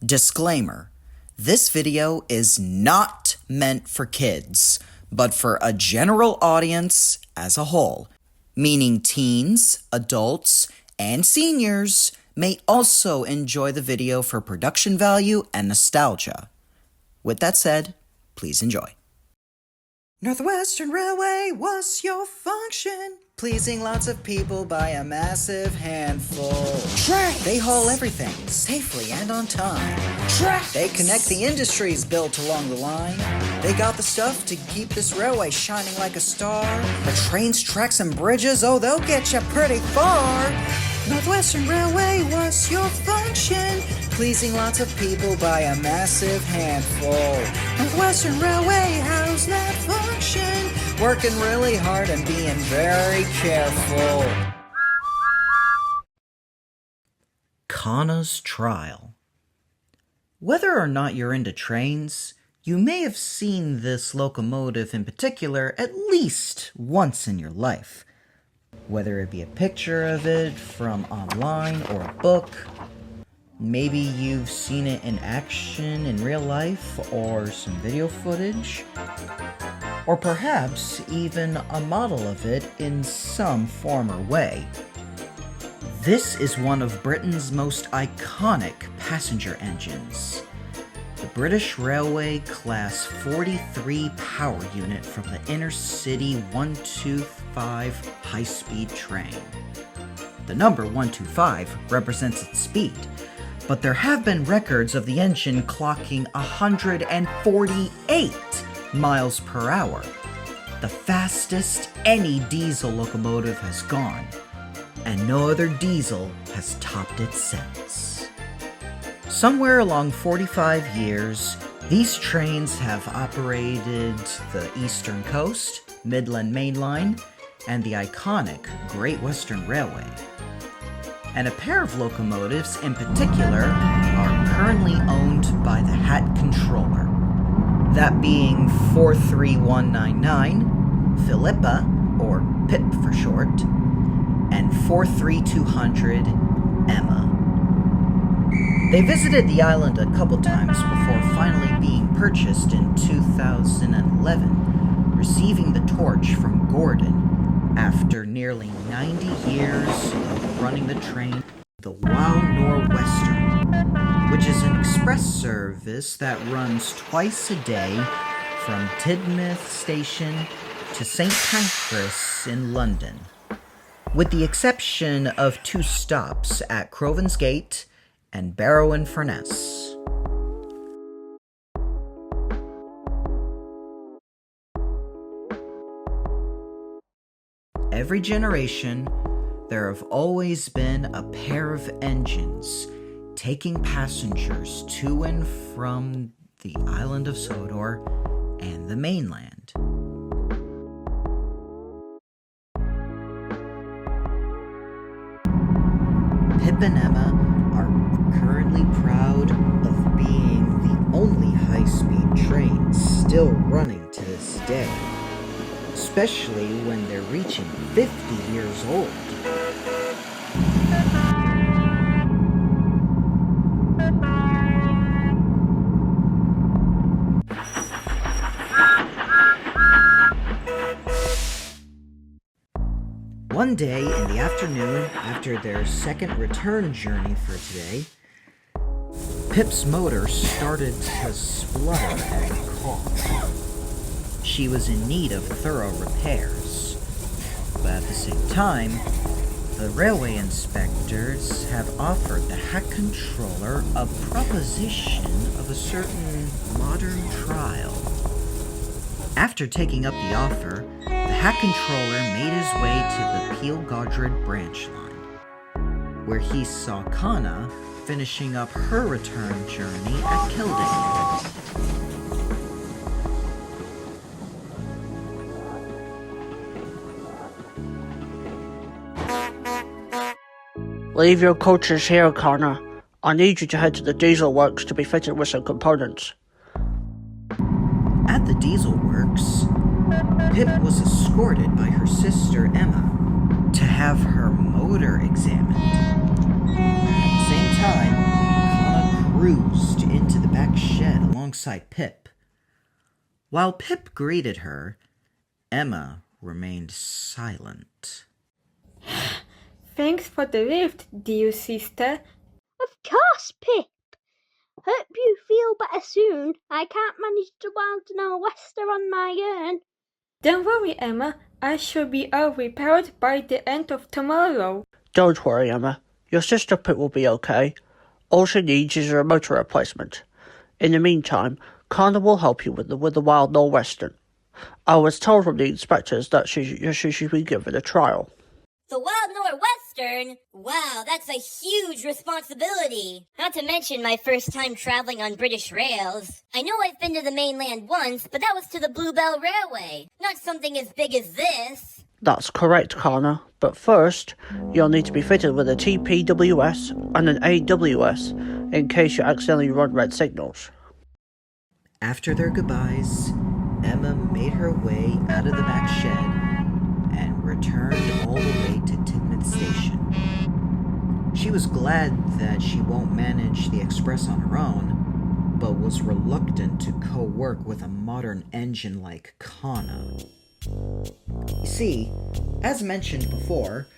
Disclaimer: this video is not meant for kids, but for a general audience as a whole, meaning teens, adults, and seniors may also enjoy the video for production value and nostalgia. With that said, please enjoy. Northwestern Railway, what's your function? Pleasing lots of people by a massive handful. Trains! They haul everything safely and on time. Tracks! They connect the industries built along the line. They got the stuff to keep this railway shining like a star. The trains, tracks, and bridges, oh, they'll get you pretty far. Northwestern Railway, what's your function? Pleasing lots of people by a massive handful. Northwestern Railway, how's that function? Working really hard and being very careful. Kana's Trial. Whether or not you're into trains, you may have seen this locomotive in particular at least once in your life. Whether it be a picture of it from online or a book, maybe you've seen it in action in real life or some video footage, or perhaps even a model of it in some form or way. This is one of Britain's most iconic passenger engines, the British Railway Class 43 power unit from the Intercity 125 high-speed train. The number 125 represents its speed, but there have been records of the engine clocking 148 miles per hour, the fastest any diesel locomotive has gone, and no other diesel has topped it since. Somewhere along 45 years, these trains have operated the Eastern Coast, Midland Main Line, and the iconic Great Western Railway. And a pair of locomotives in particular are currently owned by the Hat Controller, that being 43199, Philippa, or Pip for short, and 43200, Emma. They visited the island a couple times before finally being purchased in 2011, receiving the torch from Gordon after nearly 90 years of running the train, the Wow Nor'Western, which is an express service that runs twice a day from Tidmouth Station to St. Pancras in London, with the exception of 2 stops at Crovan's Gate and Barrow-in-Furness. Every generation, there have always been a pair of engines taking passengers to and from the island of Sodor and the mainland. Pip and Emma are currently proud of being the only high-speed train still running to this day, especially when they're reaching 50 years old. One day in the afternoon, after their second return journey for today, Pip's motor started to splutter and cough. She was in need of thorough repairs, but at the same time, the railway inspectors have offered the Hat Controller a proposition of a certain modern trial. After taking up the offer, the Hat Controller made his way to the Peel Godred branch line, where he saw Kana finishing up her return journey at Kildare. Leave your coaches here, Kana. I need you to head to the diesel works to be fitted with some components. At the diesel works, Pip was escorted by her sister Emma to have her motor examined. At the same time, Kana cruised into the back shed alongside Pip. While Pip greeted her, Emma remained silent. Thanks for the lift, dear sister. Of course, Pip. Hope you feel better soon. I can't manage to weld an Wester on my own. Don't worry, Emma. I shall be all repaired by the end of tomorrow. Don't worry, Emma. Your sister Pip will be okay. All she needs is a motor replacement. In the meantime, Kana will help you with the Wild Northwestern. I was told from the inspectors that she should be given a trial. The Wild Northwestern? Wow, that's a huge responsibility. Not to mention my first time traveling on British rails. I know I've been to the mainland once, but that was to the Bluebell Railway. Not something as big as this. That's correct, Kana. But first, you'll need to be fitted with a TPWS and an AWS in case you accidentally run red signals. After their goodbyes, Emma made her way out of the back shed and returned all the way to Tidmouth Station. She was glad that she won't manage the express on her own, but was reluctant to co-work with a modern engine like Kana. You see, as mentioned before,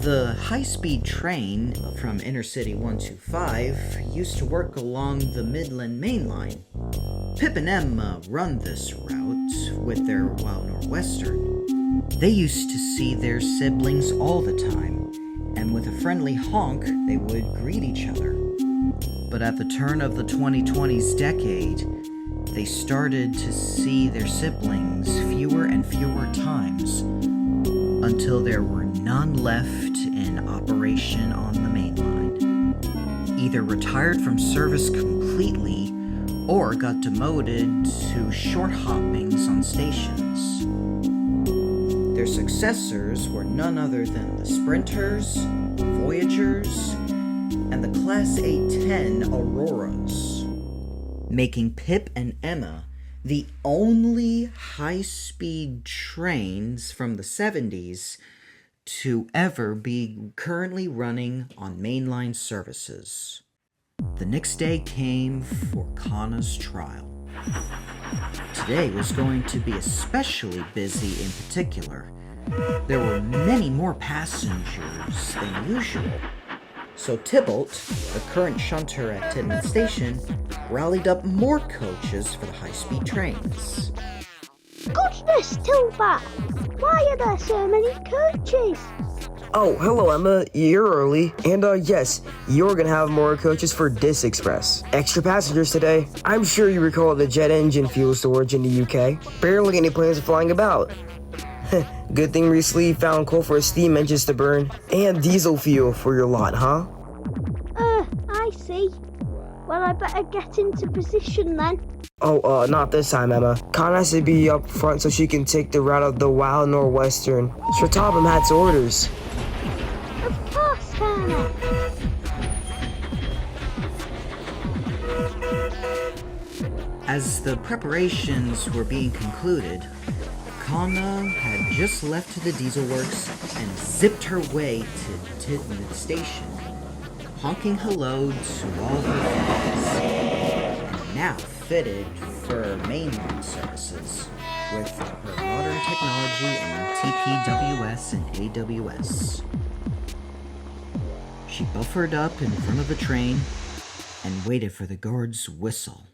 the high-speed train from Intercity 125 used to work along the Midland Main Line. Pip and Emma run this route with their Wild Northwestern. They used to see their siblings all the time, and with a friendly honk, they would greet each other. But at the turn of the 2020s decade, they started to see their siblings fewer and fewer times, until there were none left in operation on the main line. Either retired from service completely, or got demoted to short hoppings on stations. Their successors were none other than the Sprinters, Voyagers, and the Class A10 Auroras, making Pip and Emma the only high-speed trains from the 70s to ever be currently running on mainline services. The next day came for Kana's trial. Today was going to be especially busy in particular. There were many more passengers than usual. So Tybalt, the current shunter at Tidmouth Station, rallied up more coaches for the high-speed trains. Goodness, Tilbat! Why are there so many coaches? Oh, hello Emma, you're early. And yes, you're gonna have more coaches for this express. Extra passengers today. I'm sure you recall the jet engine fuel storage in the UK. Barely any planes are flying about. Good thing recently found coal for steam engines to burn. And diesel fuel for your lot, huh? I see. Well, I better get into position then. Oh, not this time, Emma. Kana has to be up front so she can take the route of the Wild Northwestern. Sir Topham had orders. Of course, Kana. As the preparations were being concluded, Kana had just left the diesel works and zipped her way to Tidmouth Station, honking hello to all her friends, and now fitted for mainline services with her modern technology and TPWS and AWS. She buffered up in front of the train and waited for the guard's whistle.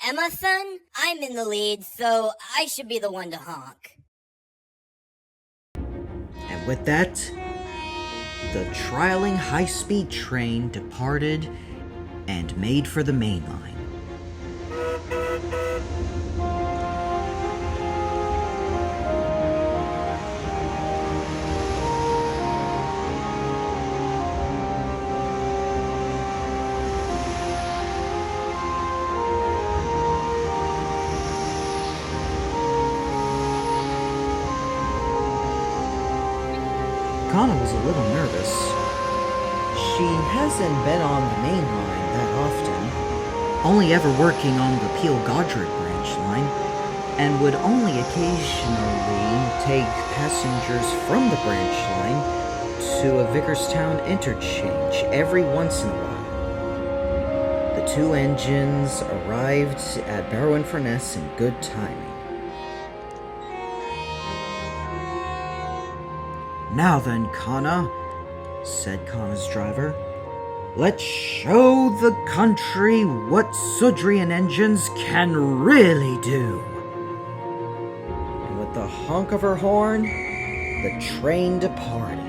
Emma-san, I'm in the lead, so I should be the one to honk. And with that, the trialing high-speed train departed and made for the main line. Kana was a little nervous. She hasn't been on the main line that often, only ever working on the Peel-Godred branch line, and would only occasionally take passengers from the branch line to a Vickerstown interchange every once in a while. The two engines arrived at Barrow-in-Furness in good timing. "Now then, Kana," said Kana's driver, "let's show the country what Sudrian engines can really do." And with the honk of her horn, the train departed.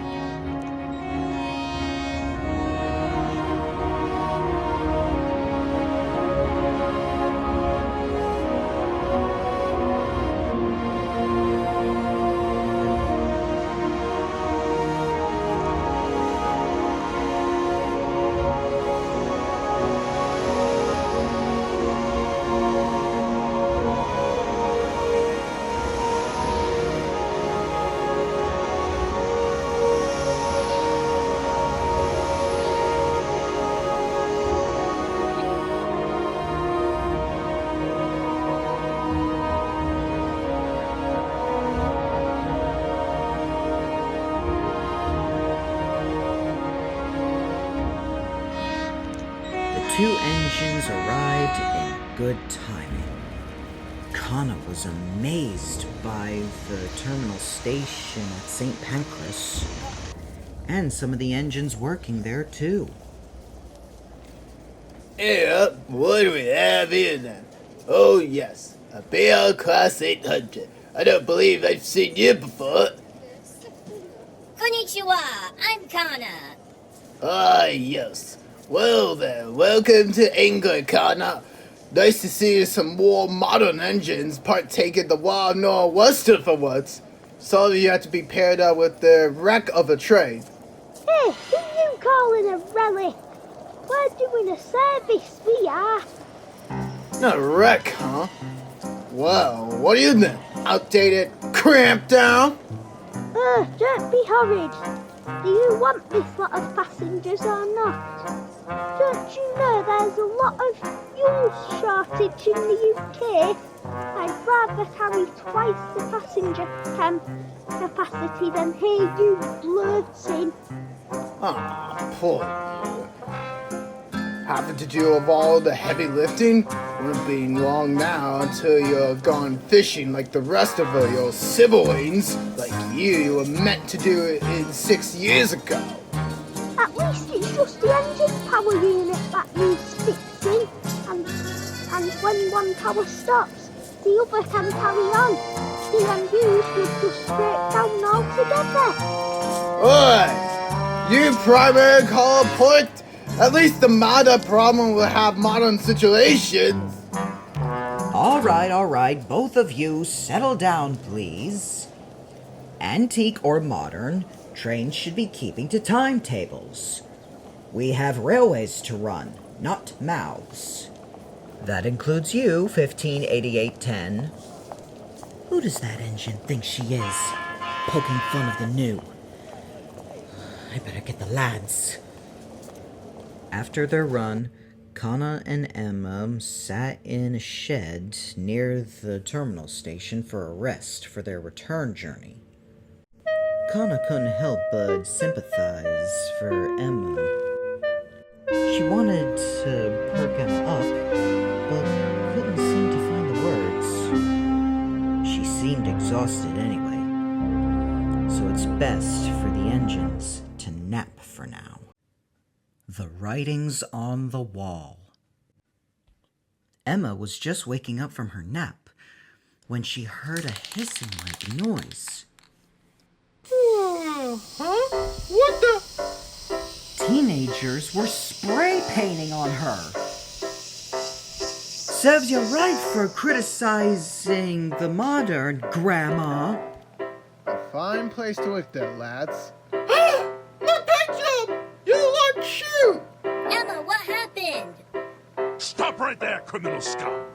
The two engines arrived in good timing. Kana was amazed by the terminal station at St. Pancras, and some of the engines working there too. What do we have here then? Oh yes, a BL Class 800. I don't believe I've seen you before. Konnichiwa, I'm Kana. Ah yes. Well then, welcome to England, Kana. Nice to see some more modern engines partaking the wild nor'wester for once. Sorry you had to be paired up with the wreck of a train. Hey, who you calling a relic? We're doing a service, we are. Not a wreck, huh? Well, what are you then? Outdated, cramped down? Don't be horrid. Do you want this lot of passengers or not? Don't you know there's a lot of fuel shortage in the UK? I'd rather carry twice the passenger capacity than hear you blurting. Ah, poor you. Having to do of all the heavy lifting? Won't be long now until you're gone fishing like the rest of your siblings. Like you were meant to do it in 6 years ago. At least it's just the engine power unit that needs fixing. And when one power stops, the other can carry on. CMUs would just break down altogether. Oi! You primary color port! At least the modern problem will have modern situations. All right, both of you settle down, please. Antique or modern, trains should be keeping to timetables. We have railways to run, not mouths. That includes you, 158810. Who does that engine think she is? Poking fun of the new. I better get the lads. After their run, Kana and Emma sat in a shed near the terminal station for a rest for their return journey. Kana couldn't help but sympathize for Emma. She wanted to perk Emma up, but couldn't seem to find the words. She seemed exhausted anyway, so it's best for the engines to nap for now. The writings on the wall. Emma was just waking up from her nap when she heard a hissing-like noise. Huh? What the? Teenagers were spray painting on her. Serves you right for criticizing the modern, Grandma. A fine place to look there, lads. My pencil! You like shoot! Emma, what happened? Stop right there, criminal scum!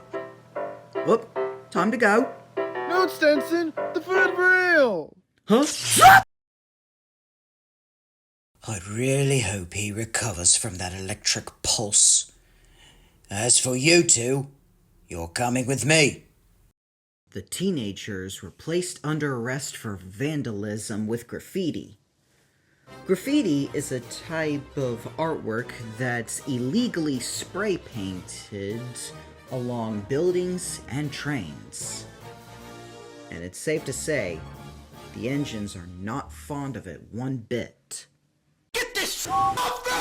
Whoop, time to go. No, Stenson, the food real! Huh? I really hope he recovers from that electric pulse. As for you two, you're coming with me. The teenagers were placed under arrest for vandalism with graffiti. Graffiti is a type of artwork that's illegally spray painted along buildings and trains. And it's safe to say, the engines are not fond of it one bit. Get this off me!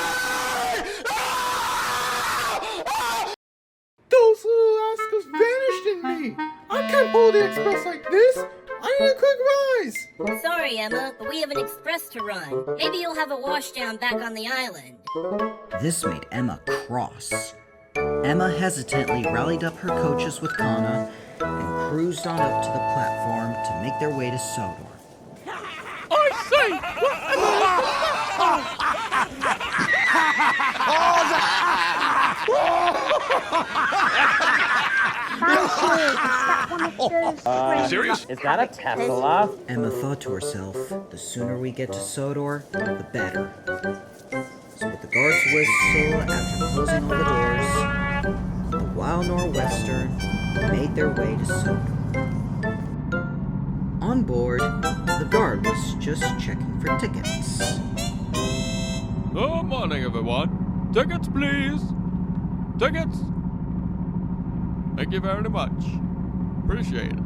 Those little rascals vanished in me! I can't pull the express like this! I need a quick rise! Sorry, Emma, but we have an express to run. Maybe you'll have a washdown back on the island. This made Emma cross. Emma hesitantly rallied up her coaches with Kana and cruised on up to the platform to make their way to Sodor. Serious? Is that a Tesla? Emma thought to herself, the sooner we get to Sodor, the better. So with the guard's whistle, after closing all the doors, the Wild Nor'Western made their way to Sodor. On board, the guard was just checking for tickets. Good morning, everyone. Tickets, please. Tickets. Thank you very much. Appreciate it.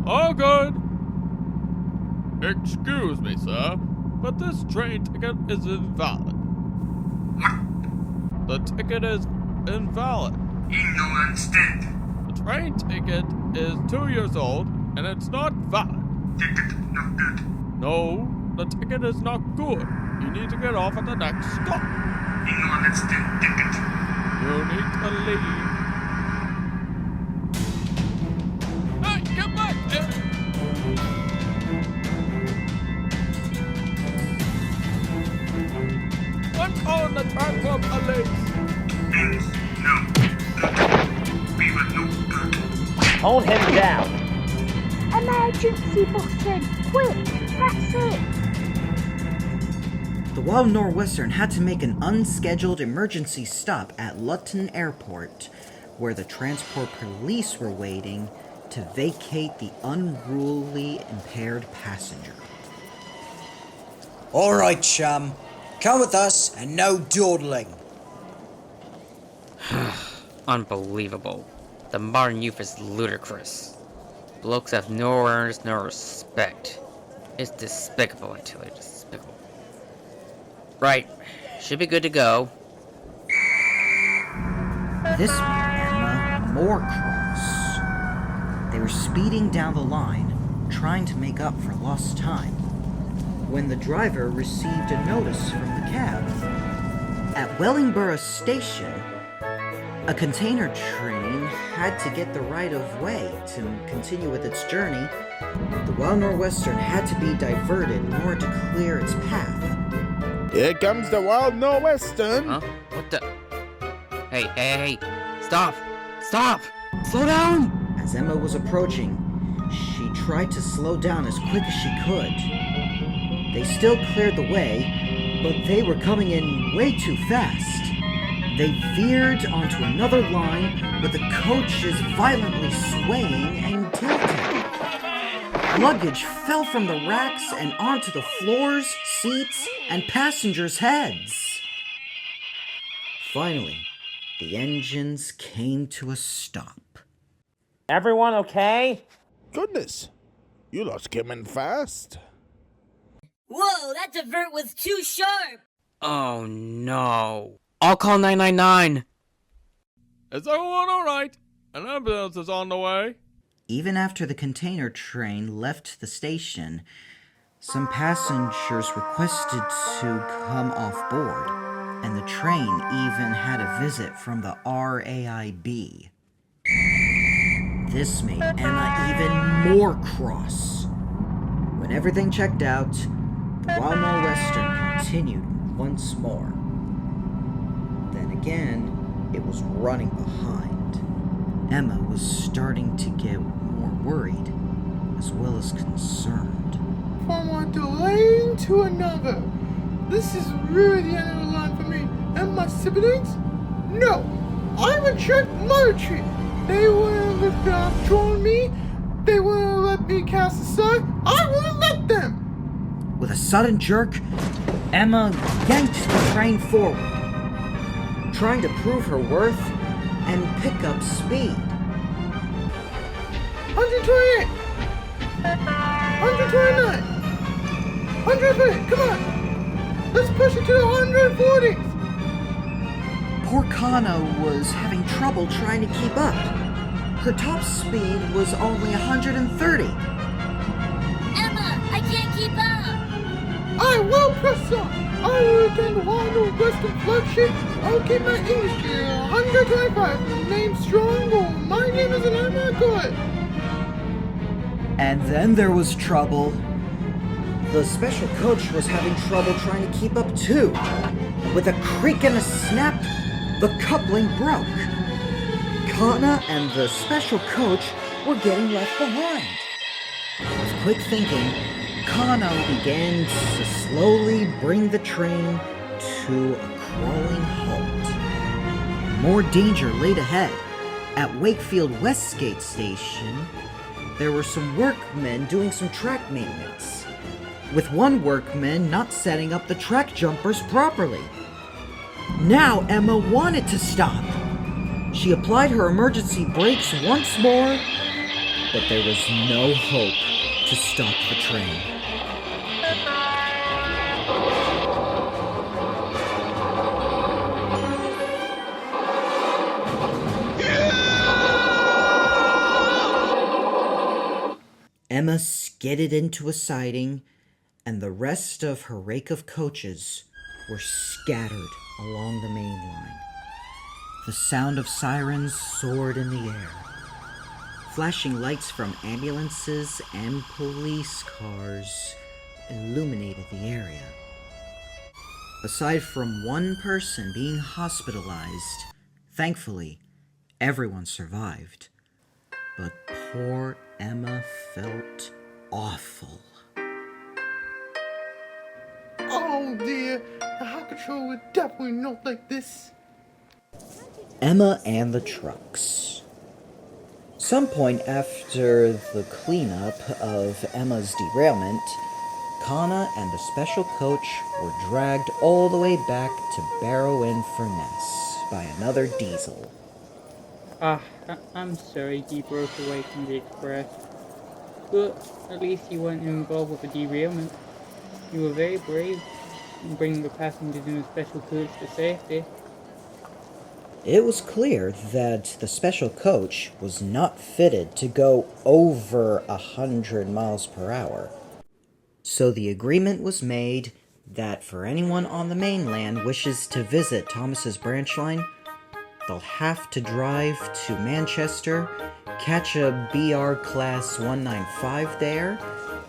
All good. Excuse me, sir, but this train ticket is invalid. The ticket is invalid. You don't understand. The train ticket is 2 years old, and it's not valid. Ticket not good. No, the ticket is not good. You need to get off at the next stop. You don't understand ticket. You need to leave. Hey, come back! I'm calling the transport police. Things no good. We were no good. Hold him down. Emergency button! Quick! Press it! The Wild Nor'Western had to make an unscheduled emergency stop at Luton Airport, where the transport police were waiting to vacate the unruly impaired passenger. All right, chum. Come with us and no dawdling. Unbelievable. The modern youth is ludicrous. Blokes have no earnest, no respect. It's despicable until it's despicable. Right. Should be good to go. This made Emma more cross. They were speeding down the line, trying to make up for lost time, when the driver received a notice from the cab. At Wellingborough Station, a container train had to get the right of way to continue with its journey. The Wild Nor'Western had to be diverted in order to clear its path. Here comes the Wild Nor'Western! Huh? What the? Hey. Stop! Stop! Slow down! As Emma was approaching, she tried to slow down as quick as she could. They still cleared the way, but they were coming in way too fast. They veered onto another line with the coaches violently swaying and tilting. Luggage fell from the racks and onto the floors, seats, and passengers' heads. Finally, the engines came to a stop. Everyone okay? Goodness, you lot came in fast. Whoa, that divert was too sharp! Oh no. I'll call 999. Is everyone alright? An ambulance is on the way. Even after the container train left the station, some passengers requested to come off board, and the train even had a visit from the RAIB. This made Emma even more cross. When everything checked out, the Wild Nor'Western continued once more. Then again, it was running behind. Emma was starting to get more worried, as well as concerned. From one lane to another. This is really the end of the line for me and my siblings? No! I reject monarchy. They wouldn't withdraw me. They wouldn't let me cast aside. I wouldn't let them. With a sudden jerk, Emma yanked the train forward, trying to prove her worth and pick up speed. 128. 129. 130. Come on. Let's push it to the 140s. Poor Kana was having trouble trying to keep up. Her top speed was only 130. Emma, I can't keep up. I will press on. I will attend the Western flagship. I'll keep my English gear 125. The name strong. My name is Emma Good. And then there was trouble. The special coach was having trouble trying to keep up too. With a creak and a snap, the coupling broke. Kana and the special coach were getting left behind. With quick thinking, Kana began to slowly bring the train to a crawling halt. More danger laid ahead. At Wakefield Westgate Station, there were some workmen doing some track maintenance, with one workman not setting up the track jumpers properly. Now Emma wanted to stop. She applied her emergency brakes once more, but there was no hope to stop the train. Emma skidded into a siding, and the rest of her rake of coaches were scattered along the main line. The sound of sirens soared in the air. Flashing lights from ambulances and police cars illuminated the area. Aside from one person being hospitalized, thankfully, everyone survived. But poor Emma felt awful. Oh dear, the hot control would definitely not like this. Emma and the trucks. Some point after the cleanup of Emma's derailment, Kana and the special coach were dragged all the way back to Barrow-in-Furness by another diesel. I'm sorry you broke away from the express. But at least you weren't involved with a derailment. You were very brave in bringing the passengers in a special coach to safety. It was clear that the special coach was not fitted to go over 100 miles per hour. So the agreement was made that for anyone on the mainland wishes to visit Thomas's branch line, they'll have to drive to Manchester, catch a BR Class 195 there,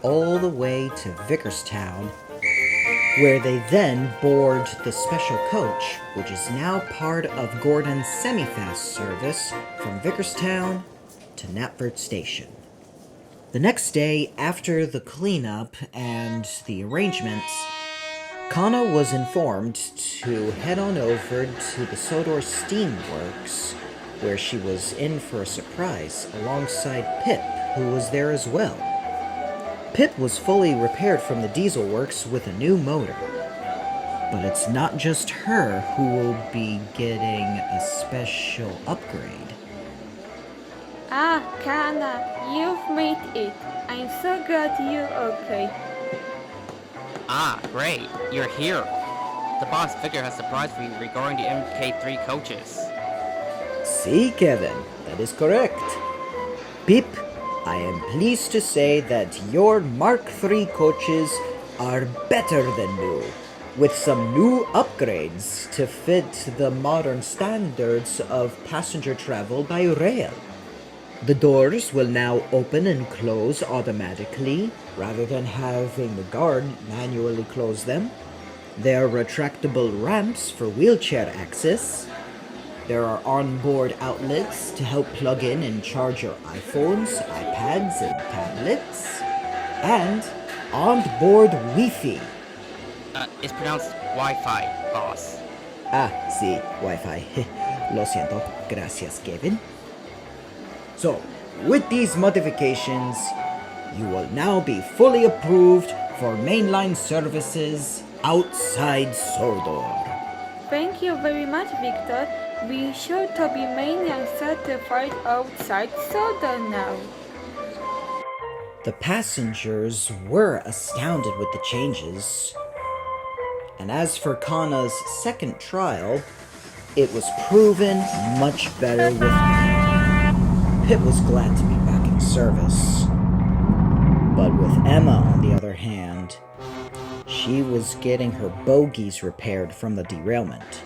all the way to Vickerstown, where they then board the special coach, which is now part of Gordon's semi-fast service from Vickerstown to Knapford Station. The next day, after the cleanup and the arrangements, Kana was informed to head on over to the Sodor Steamworks, where she was in for a surprise alongside Pip, who was there as well. Pip was fully repaired from the diesel works with a new motor. But it's not just her who will be getting a special upgrade. Ah, Kana, you've made it. I'm so glad you're okay. Ah, great. You're here. The boss figure has surprised me regarding the MK3 coaches. See, Kevin, that is correct. Pip, I am pleased to say that your Mark III coaches are better than new, with some new upgrades to fit the modern standards of passenger travel by rail. The doors will now open and close automatically, rather than having the guard manually close them. There are retractable ramps for wheelchair access. There are onboard outlets to help plug in and charge your iPhones, iPads, and tablets. And onboard Wi-Fi. It's pronounced Wi-Fi, boss. Ah, see, Wi-Fi. Lo siento. Gracias, Kevin. So, with these modifications, you will now be fully approved for mainline services outside Sodor. Thank you very much, Victor. Be sure to be mainline certified outside Soda now. The passengers were astounded with the changes. And as for Kana's second trial, it was proven much better with me. Pip was glad to be back in service. But with Emma, on the other hand, she was getting her bogies repaired from the derailment.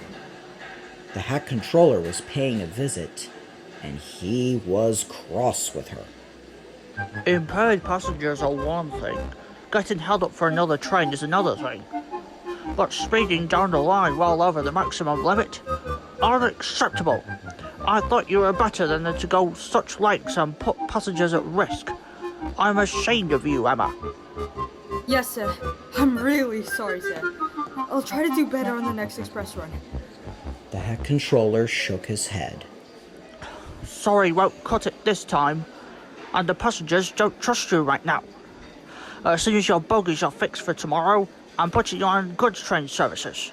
The hack controller was paying a visit, and he was cross with her. Impaired passengers are one thing. Getting held up for another train is another thing. But speeding down the line well over the maximum limit, unacceptable. I thought you were better than to go such lengths and put passengers at risk. I'm ashamed of you, Emma. Yes, sir. I'm really sorry, sir. I'll try to do better on the next express run. The hack controller shook his head. Sorry won't cut it this time. And the passengers don't trust you right now. As soon as your bogies are fixed for tomorrow, I'm putting you on goods train services.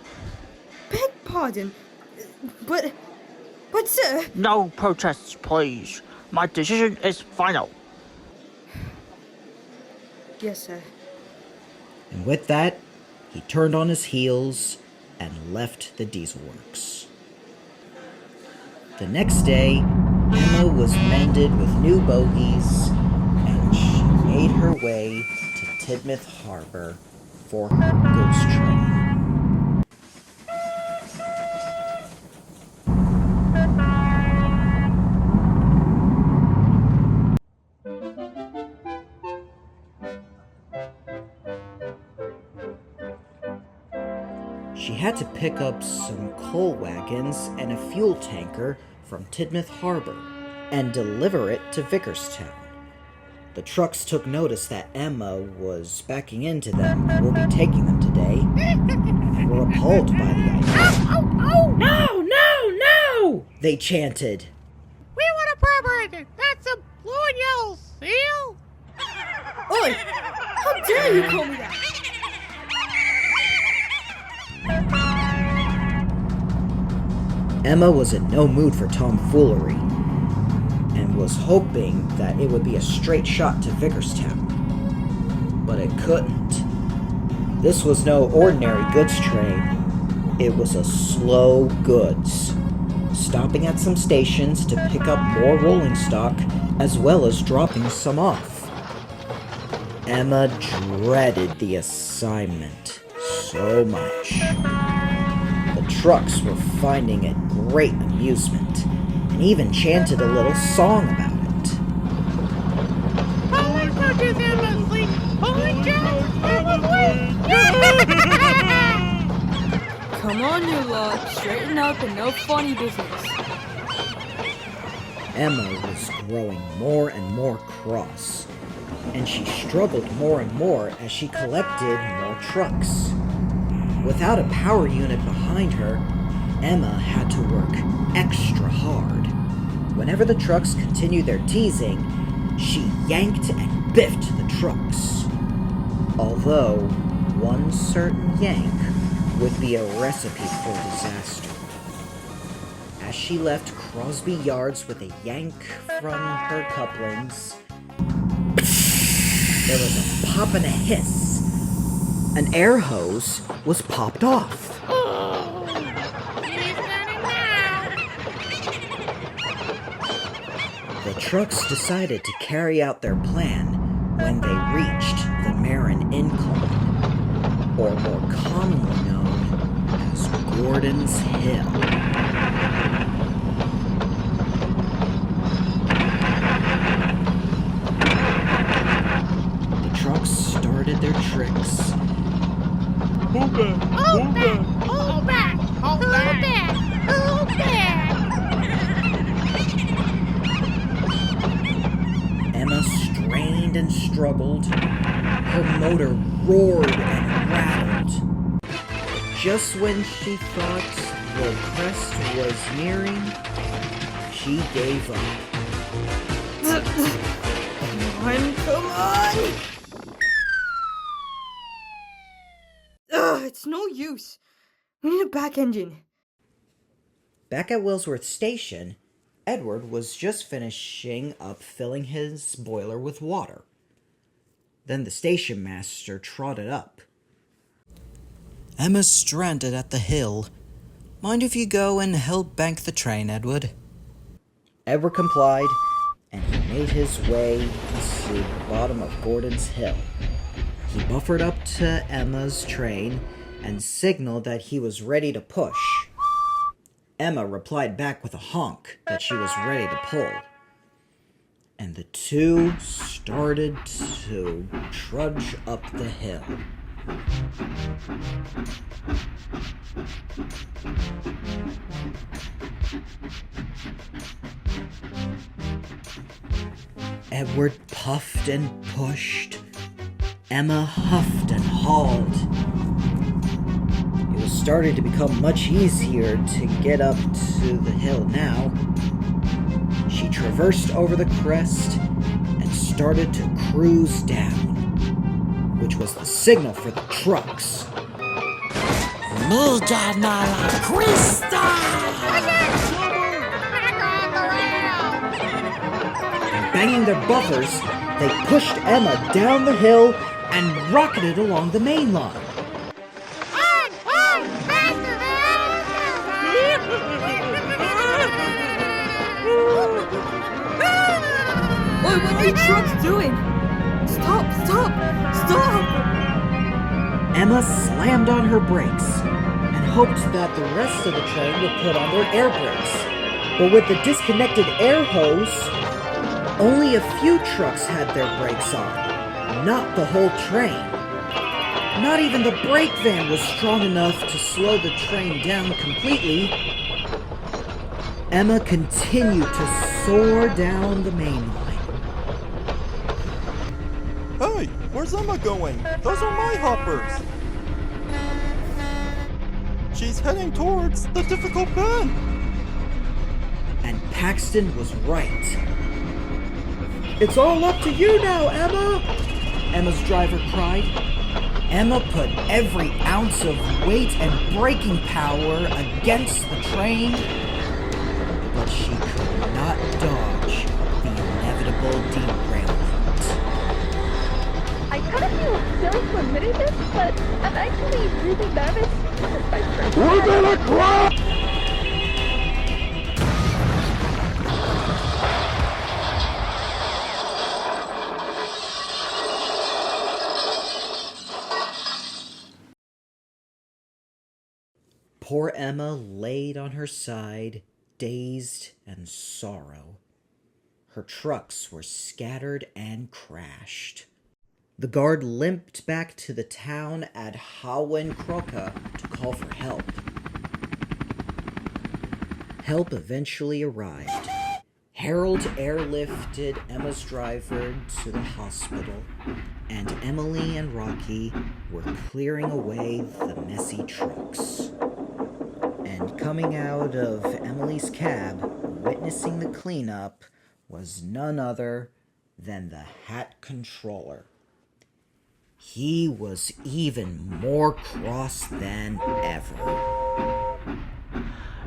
Beg pardon, but sir... No protests, please. My decision is final. Yes, sir. And with that, he turned on his heels and left the diesel works. The next day, Emma was mended with new bogies, and she made her way to Tidmouth Harbor for her goods train. She had to pick up some coal wagons and a fuel tanker from Tidmouth Harbor and deliver it to Vickerstown. The trucks took notice that Emma was backing into them and will be taking them today, and were appalled by the idea. Oh! No! No! No! They chanted. We want a perforated! That's a blue and yellow seal! Oi! How dare you call me that? Emma was in no mood for tomfoolery, and was hoping that it would be a straight shot to Vickerstown. But it couldn't. This was no ordinary goods train. It was a slow goods, stopping at some stations to pick up more rolling stock, as well as dropping some off. Emma dreaded the assignment so much. The trucks were finding it great amusement, and even chanted a little song about it. Power punches endlessly! Punch out endlessly! Come on, you lot. Straighten up and no funny business. Emma was growing more and more cross, and she struggled more and more as she collected more trucks. Without a power unit behind her, Emma had to work extra hard. Whenever the trucks continued their teasing, she yanked and biffed the trucks. Although, one certain yank would be a recipe for disaster. As she left Crosby Yards with a yank from her couplings, there was a pop and a hiss. An air hose was popped off. The trucks decided to carry out their plan when they reached the Marin Incline, or more commonly known as Gordon's Hill. The trucks started their tricks. Hold back! Hold back! Hold back! Hold back! Hold back! Emma strained and struggled. Her motor roared and rattled. Just when she thought the crest was nearing, she gave up. Come on! Ugh, it's no use. We need a back engine. Back at Willsworth Station, Edward was just finishing up filling his boiler with water. Then the station master trotted up. "Emma's stranded at the hill. Mind if you go and help bank the train, Edward?" Edward complied, and he made his way to the bottom of Gordon's Hill. He buffered up to Emma's train and signaled that he was ready to push. Emma replied back with a honk that she was ready to pull. And the two started to trudge up the hill. Edward puffed and pushed. Emma huffed and hauled. It was starting to become much easier to get up to the hill now. She traversed over the crest and started to cruise down, which was the signal for the trucks. Muda nala Krista! Banging their buffers, they pushed Emma down the hill and rocketed along the main line. What are you trucks doing? Stop! Emma slammed on her brakes and hoped that the rest of the train would put on their air brakes. But with the disconnected air hose, only a few trucks had their brakes on, not the whole train. Not even the brake van was strong enough to slow the train down completely. Emma continued to soar down the main line. Hey, where's Emma going? Those are my hoppers! She's heading towards the difficult bend! And Paxton was right. "It's all up to you now, Emma!" Emma's driver cried. Emma put every ounce of weight and braking power against the train, but she could not dodge the inevitable derailment. I kind of feel silly for admitting this, but I'm actually really nervous. We're gonna cry! Poor Emma laid on her side, dazed and sorrow. Her trucks were scattered and crashed. The guard limped back to the town at Hawen Kroka to call for help. Help eventually arrived. Harold airlifted Emma's driver to the hospital, and Emily and Rocky were clearing away the messy trucks. And coming out of Emily's cab, witnessing the cleanup, was none other than the Hat Controller. He was even more cross than ever.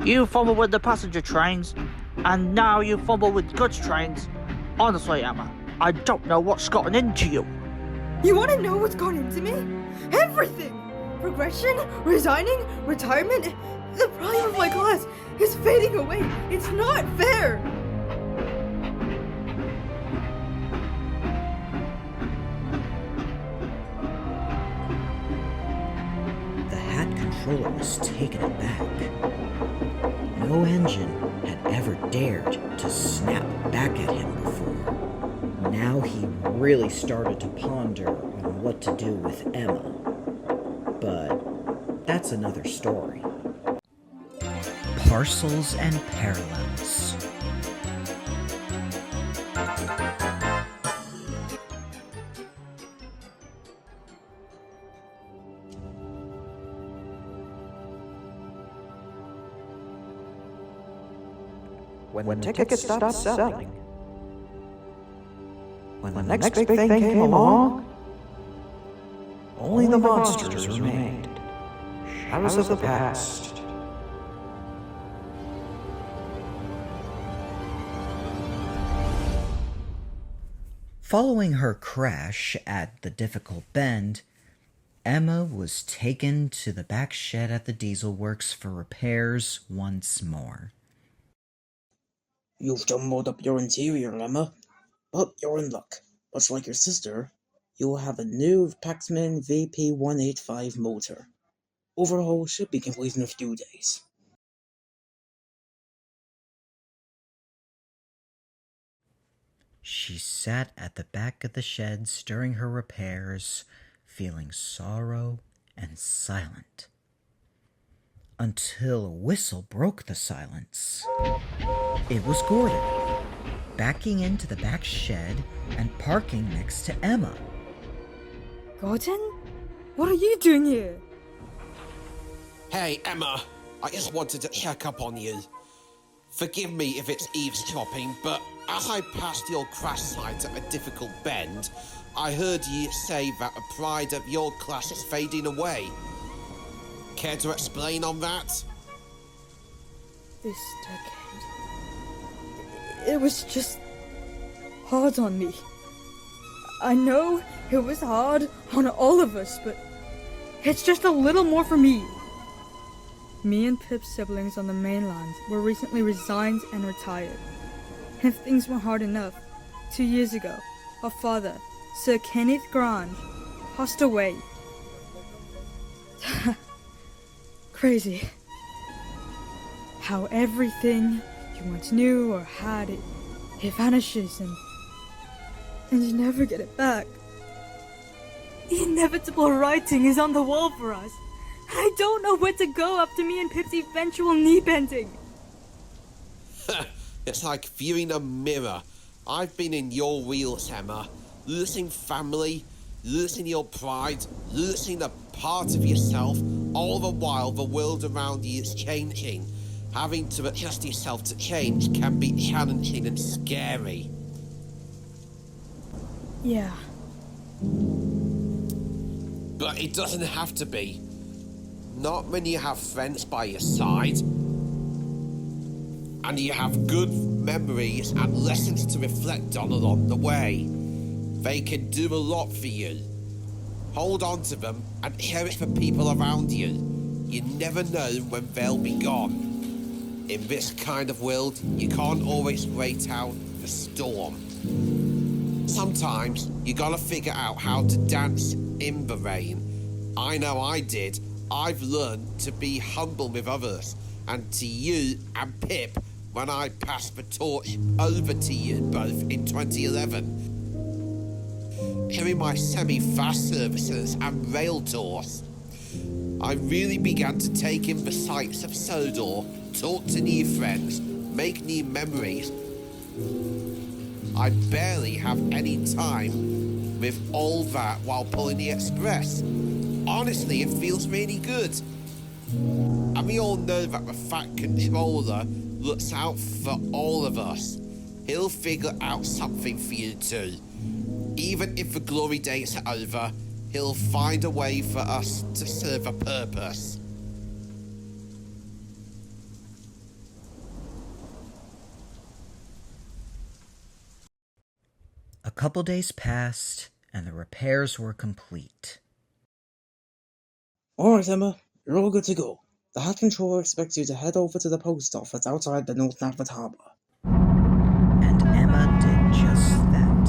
You fumble with the passenger trains, and now you fumble with goods trains. Honestly, Emma, I don't know what's gotten into you. You want to know what's gone into me? Everything! Progression, resigning, retirement. The prime of my class is fading away. It's not fair! The Hat Controller was taken aback. No engine had ever dared to snap back at him before. Now he really started to ponder on what to do with Emma. But that's another story. Parcels and Parallels. when the tickets stopped selling. When the next big thing came along, only the monsters remained. Shadows of the past. Following her crash at the difficult bend, Emma was taken to the back shed at the diesel works for repairs once more. You've jumbled up your interior, Emma, but you're in luck. Much like your sister, you will have a new Paxman VP185 motor. Overhaul should be complete in a few days. She sat at the back of the shed during her repairs, feeling sorrow and silent. Until a whistle broke the silence. It was Gordon, backing into the back shed and parking next to Emma. Gordon? What are you doing here? Hey, Emma. I just wanted to check up on you. Forgive me if it's eavesdropping, but as I passed your crash site at a difficult bend, I heard you say that the pride of your class is fading away. Care to explain on that? This decade... It was just... hard on me. I know it was hard on all of us, but it's just a little more for me. Me and Pip's siblings on the mainland were recently resigned and retired. And if things weren't hard enough, 2 years ago, our father, Sir Kenneth Grange, passed away. Crazy. How everything you once knew or had, it vanishes and you never get it back. The inevitable writing is on the wall for us. I don't know where to go after me and Pip's eventual knee bending. It's like viewing a mirror. I've been in your wheels, Emma. Losing family, losing your pride, losing a part of yourself, all the while the world around you is changing. Having to adjust yourself to change can be challenging and scary. Yeah. But it doesn't have to be. Not when you have friends by your side. And you have good memories and lessons to reflect on along the way. They can do a lot for you. Hold on to them and cherish the people around you. You never know when they'll be gone. In this kind of world, you can't always wait out the storm. Sometimes you gotta figure out how to dance in the rain. I know I did. I've learned to be humble with others, and to you and Pip when I passed the torch over to you both in 2011. During my semi-fast services and rail tours, I really began to take in the sights of Sodor, talk to new friends, make new memories. I barely have any time with all that while pulling the express. Honestly, it feels really good. And we all know that the Fat Controller looks out for all of us. He'll figure out something for you too. Even if the glory days are over, he'll find a way for us to serve a purpose. A couple days passed, and the repairs were complete. Alright, Emma, you're all good to go. The Hat Controller expects you to head over to the post office outside the North Nafford Harbour. And Emma did just that.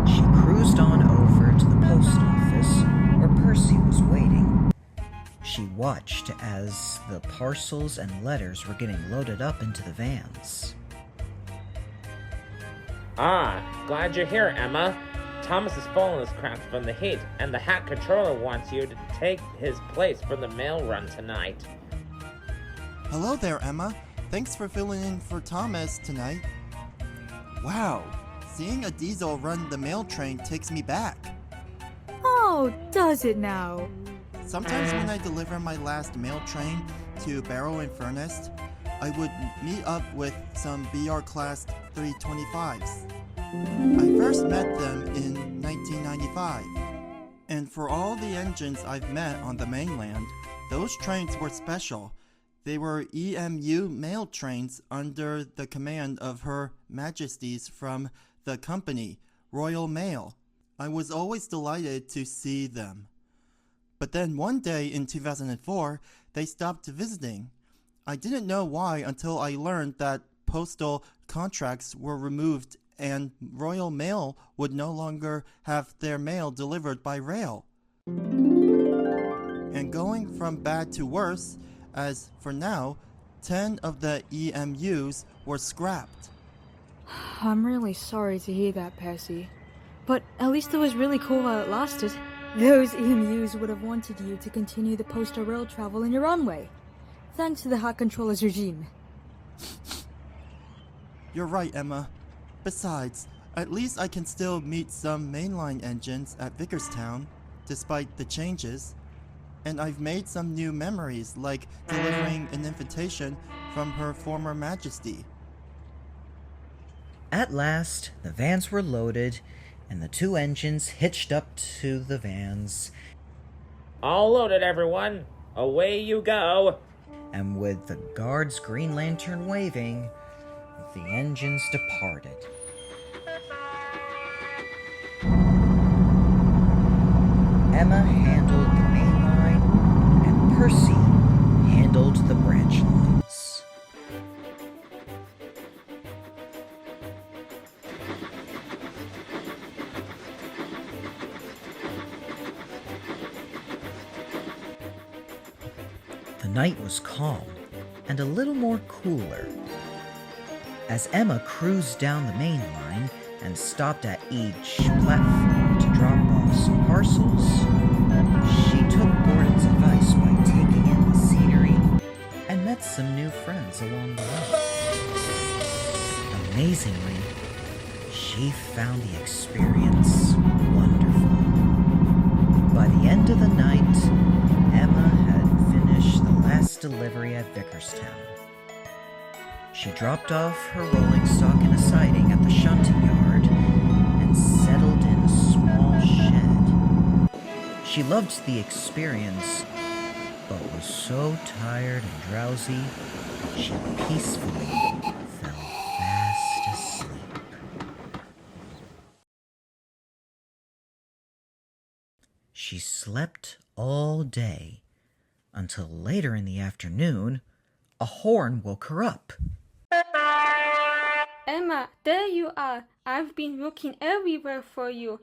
She cruised on over to the post office, where Percy was waiting. She watched as the parcels and letters were getting loaded up into the vans. Ah, glad you're here, Emma. Thomas's phone is cracked from the heat, and the Hat Controller wants you to take his place for the mail run tonight. Hello there, Emma. Thanks for filling in for Thomas tonight. Wow, seeing a diesel run the mail train takes me back. Oh, does it now? Sometimes when I deliver my last mail train to Barrow and Furnace, I would meet up with some BR Class 325s. I first met them in 1995. And for all the engines I've met on the mainland, those trains were special. They were EMU mail trains under the command of Her Majesties from the company, Royal Mail. I was always delighted to see them. But then one day in 2004, they stopped visiting. I didn't know why until I learned that postal contracts were removed and Royal Mail would no longer have their mail delivered by rail. And going from bad to worse, as for now, 10 of the EMUs were scrapped. I'm really sorry to hear that, Percy. But at least it was really cool while it lasted. Those EMUs would have wanted you to continue the postal rail travel in your own way, thanks to the Hot Controller's regime. You're right, Emma. Besides, at least I can still meet some mainline engines at Vickerstown, despite the changes. And I've made some new memories, like delivering an invitation from Her Former Majesty. At last, the vans were loaded, and the two engines hitched up to the vans. All loaded, everyone. Away you go. And with the guard's green lantern waving, the engines departed. Emma handled the main line, and Percy handled the branch lines. The night was calm and a little more cooler. As Emma cruised down the main line and stopped at each platform to drop off some parcels, she took Gordon's advice by taking in the scenery and met some new friends along the way. Amazingly, she found the experience wonderful. By the end of the night, Emma had finished the last delivery at Vickerstown. She dropped off her rolling stock in a siding at the shunting yard and settled in a small shed. She loved the experience, but was so tired and drowsy that she peacefully fell fast asleep. She slept all day until later in the afternoon, a horn woke her up. Emma, there you are. I've been looking everywhere for you.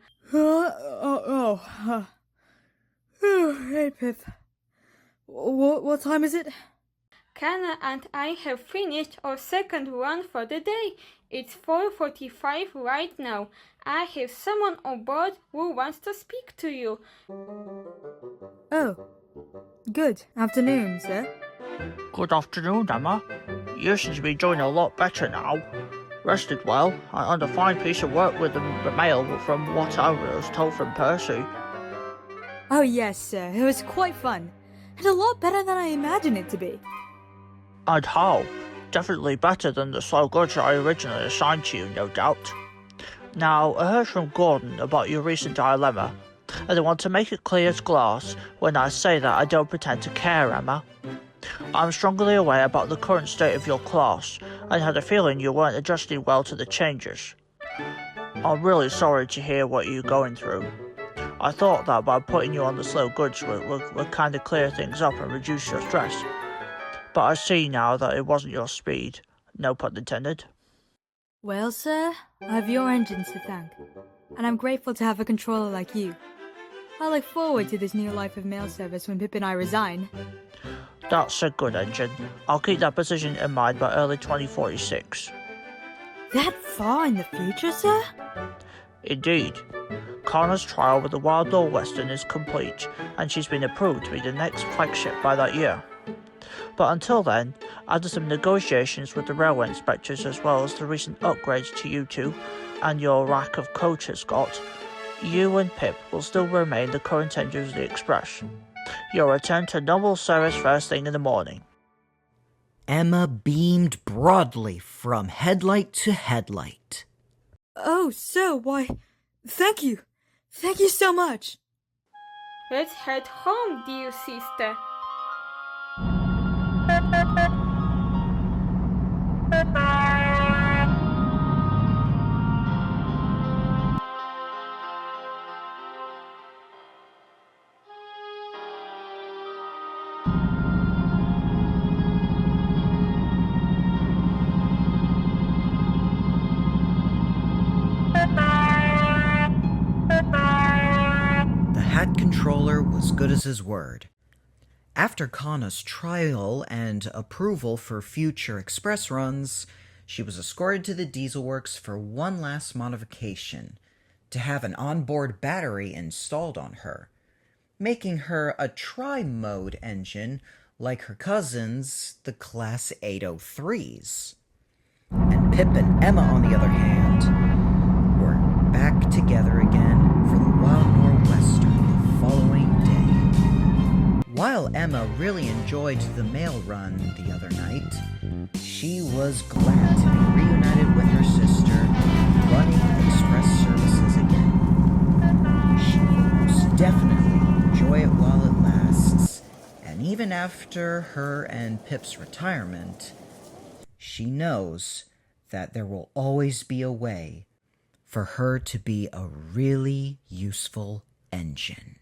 Hey, Pip. What time is it? Kana and I have finished our second run for the day. It's 4:45 right now. I have someone on board who wants to speak to you. Oh, good afternoon, sir. Good afternoon, Emma. You seem to be doing a lot better now. Rested well, and a fine piece of work with the mail from what I was told from Percy. Oh yes, sir. It was quite fun. And a lot better than I imagined it to be. And how? Definitely better than the slow goods I originally assigned to you, no doubt. Now, I heard from Gordon about your recent dilemma, and I want to make it clear as glass when I say that I don't pretend to care, Emma. I'm strongly aware about the current state of your class, and had a feeling you weren't adjusting well to the changes. I'm really sorry to hear what you're going through. I thought that by putting you on the slow goods would kind of clear things up and reduce your stress. But I see now that it wasn't your speed, no pun intended. Well, sir, I have your engines to thank, and I'm grateful to have a controller like you. I look forward to this new life of mail service when Pip and I resign. That's a good engine. I'll keep that position in mind by early 2046. That far in the future, sir? Indeed. Kana's trial with the Wild Northwestern is complete, and she's been approved to be the next flagship by that year. But until then, after some negotiations with the railway inspectors as well as the recent upgrades to you two, and your rack of coaches got, you and Pip will still remain the current engines of the Express. You'll return to normal service first thing in the morning. Emma beamed broadly from headlight to headlight. Oh, so, why, thank you. Thank you so much. Let's head home, dear sister. The Hat Controller was good as his word. After Kana's trial and approval for future express runs, she was escorted to the diesel works for one last modification, to have an onboard battery installed on her, making her a tri-mode engine like her cousins, the Class 803s. And Pip and Emma, on the other hand, were back together again for the Wild Nor'Western the following day. While Emma really enjoyed the mail run the other night, she was glad to be reunited with her sister, running express services again. She will most definitely enjoy it while it lasts, and even after her and Pip's retirement, she knows that there will always be a way for her to be a really useful engine.